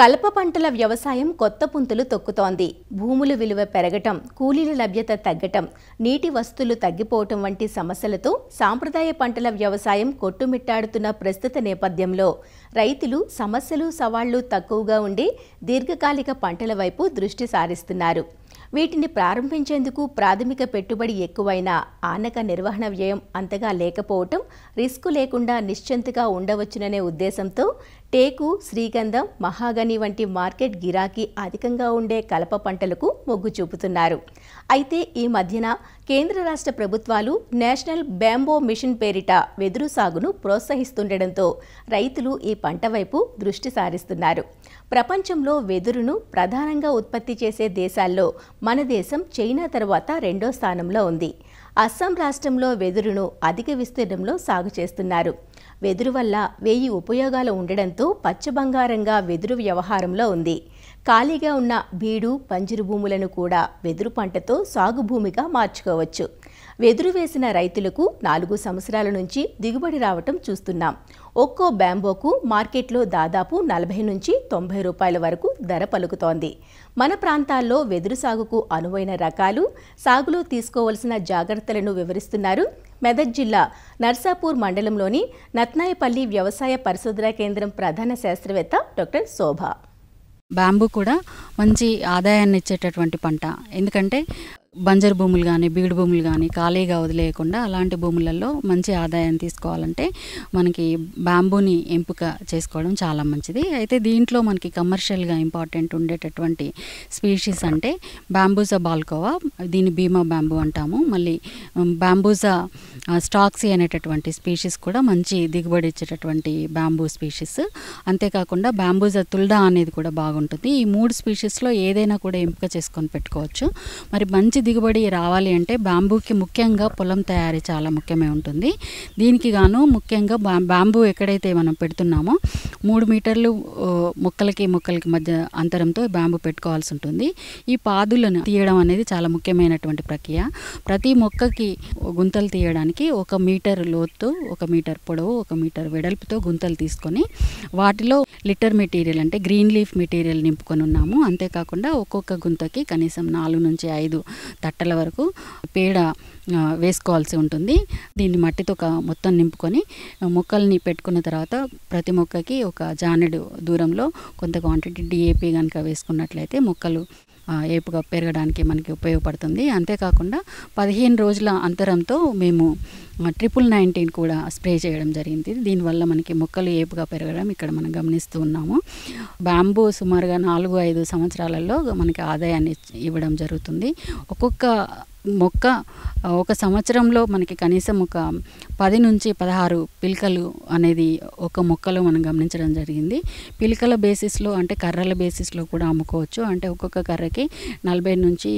కలప పంటల వ్యవసాయం కొత్త పుంతలు తొక్కుతోంది. భూముల విలువ పెరగటం, కూలీల లభ్యత తగ్గటం, నీటి వస్తువులు తగ్గిపోవటం వంటి సమస్యలతో సాంప్రదాయ పంటల వ్యవసాయం కొట్టుమిట్టాడుతున్న ప్రస్తుత నేపథ్యంలో రైతులు సమస్యలు, సవాళ్లు తక్కువగా ఉండే దీర్ఘకాలిక పంటల వైపు దృష్టి సారిస్తున్నారు. వీటిని ప్రారంభించేందుకు ప్రాథమిక పెట్టుబడి ఎక్కువైనా ఆనక నిర్వహణ వ్యయం అంతగా లేకపోవటం, రిస్క్ లేకుండా నిశ్చింతగా ఉండవచ్చుననే ఉద్దేశంతో టేకు, శ్రీగంధం, మహాగని వంటి మార్కెట్ గిరాకీ అధికంగా ఉండే కలప పంటలకు మొగ్గు చూపుతున్నారు. అయితే ఈ మధ్యన కేంద్ర రాష్ట్ర ప్రభుత్వాలు నేషనల్ బ్యాంబో మిషన్ పేరిట వెదురు సాగును ప్రోత్సహిస్తుండటంతో రైతులు ఈ పంట వైపు దృష్టి సారిస్తున్నారు. ప్రపంచంలో వెదురును ప్రధానంగా ఉత్పత్తి చేసే దేశాల్లో మన దేశం చైనా తర్వాత రెండో స్థానంలో ఉంది. అస్సాం రాష్ట్రంలో వెదురును అధిక విస్తీర్ణంలో సాగు చేస్తున్నారు. వెదురు వల్ల 1000 ఉపయోగాలు ఉండడంతో పచ్చబంగారంగా వెదురు వ్యవహారంలో ఉంది. ఖాళీగా ఉన్న బీడు, పంజరు భూములను కూడా వెదురు పంటతో సాగు భూమిగా మార్చుకోవచ్చు. వెదురు వేసిన రైతులకు 4 సంవత్సరాల నుంచి దిగుబడి రావటం చూస్తున్నాం. ఒక్కో బ్యాంబోకు మార్కెట్లో దాదాపు 40 నుంచి 90 రూపాయల వరకు ధర పలుకుతోంది. మన ప్రాంతాల్లో వెదురు సాగుకు అనువైన రకాలు, సాగులో తీసుకోవలసిన జాగ్రత్తలను వివరిస్తున్నారు మెదక్ జిల్లా నర్సాపూర్ మండలంలోని నత్నాయపల్లి వ్యవసాయ పరిశోధనా కేంద్రం ప్రధాన శాస్త్రవేత్త డాక్టర్ శోభ. బ్యాంబూ కూడా మంచి ఆదాయాన్ని ఇచ్చేటటువంటి పంట. ఎందుకంటే బంజరు భూములు కానీ, బీడు భూములు కానీ ఖాళీగా వదిలేయకుండా అలాంటి భూములలో మంచి ఆదాయాన్ని తీసుకోవాలంటే మనకి బ్యాంబూని ఎంపిక చేసుకోవడం చాలా మంచిది. అయితే దీంట్లో మనకి కమర్షియల్గా ఇంపార్టెంట్ ఉండేటటువంటి స్పీషీస్ అంటే బాంబూసా బాల్కోవా, దీన్ని బీమా బ్యాంబూ అంటాము. మళ్ళీ బాంబూసా స్టాక్సీ అనేటటువంటి స్పీషీస్ కూడా మంచి దిగుబడి ఇచ్చేటటువంటి బ్యాంబూ స్పీషీస్. అంతేకాకుండా బాంబూసా తుల్డా అనేది కూడా బాగుంటుంది. ఈ 3 స్పీషీస్లో ఏదైనా కూడా ఎంపిక చేసుకొని పెట్టుకోవచ్చు. మరి మంచి దిగుబడి రావాలి అంటే బాంబూకి ముఖ్యంగా పొలం తయారీ చాలా ముఖ్యమే ఉంటుంది. దీనికి గాను ముఖ్యంగా బాంబూ ఎక్కడైతే మనం పెడుతున్నామో 3 మీటర్లు మొక్కలకి మధ్య అంతరంతో బాంబూ పెట్టుకోవాల్సి ఉంటుంది. ఈ పాదులను తీయడం అనేది చాలా ముఖ్యమైనటువంటి ప్రక్రియ. ప్రతి మొక్కకి గుంతలు తీయడానికి 1 మీటర్ లోతు, 1 మీటర్ పొడవు, 1 మీటర్ వెడల్పుతో గుంతలు తీసుకొని వాటిలో లిటర్ మెటీరియల్ అంటే గ్రీన్ లీఫ్ మెటీరియల్ నింపుకొని ఉన్నాము. అంతేకాకుండా ఒక్కొక్క గుంతకి కనీసం 4 నుంచి 5 తట్టల వరకు పేడ వేసుకోవాల్సి ఉంటుంది. దీన్ని మట్టితో మొత్తం నింపుకొని మొక్కల్ని పెట్టుకున్న తర్వాత ప్రతి మొక్కకి ఒక జానెడు దూరంలో కొంత క్వాంటిటీ డిఏపి కనుక వేసుకున్నట్లయితే మొక్కలు ఏపుగా పెరగడానికి మనకి ఉపయోగపడుతుంది. అంతేకాకుండా 15 రోజుల అంతరంతో మేము 1919 కూడా స్ప్రే చేయడం జరిగింది. దీనివల్ల మనకి మొక్కలు ఏపుగా పెరగడం ఇక్కడ మనం గమనిస్తూ ఉన్నాము. బ్యాంబూ సుమారుగా 4-5 సంవత్సరాలలో మనకి ఆదాయాన్ని ఇవ్వడం జరుగుతుంది. ఒక్కొక్క మొక్క ఒక సంవత్సరంలో మనకి కనీసం ఒక 10 నుంచి 16 పిలకలు అనేది ఒక మొక్కలో మనం గమనించడం జరిగింది. పిలకల బేసిస్లో అంటే కర్రల బేసిస్లో కూడా అమ్ముకోవచ్చు. అంటే ఒక్కొక్క కర్రకి 40 నుంచి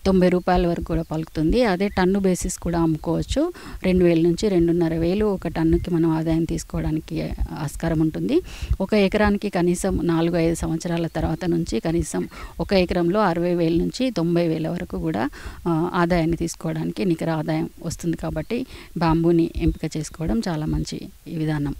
90 రూపాయల వరకు కూడా పలుకుతుంది. అదే టన్ను బేసిస్ కూడా అమ్ముకోవచ్చు. 2000 నుంచి 2500 ఒక టన్నుకి మనం ఆదాయం తీసుకోవడానికి ఆస్కారం ఉంటుంది. 1 ఎకరానికి కనీసం 4-5 సంవత్సరాల తర్వాత నుంచి కనీసం 1 ఎకరంలో 60,000 నుంచి 90,000 వరకు కూడా ఆదాయాన్ని తీసుకోవడానికి నికర ఆదాయం వస్తుంది. కాబట్టి బాంబూని ఎంపిక చేసుకోవడం చాలా మంచి విధానం.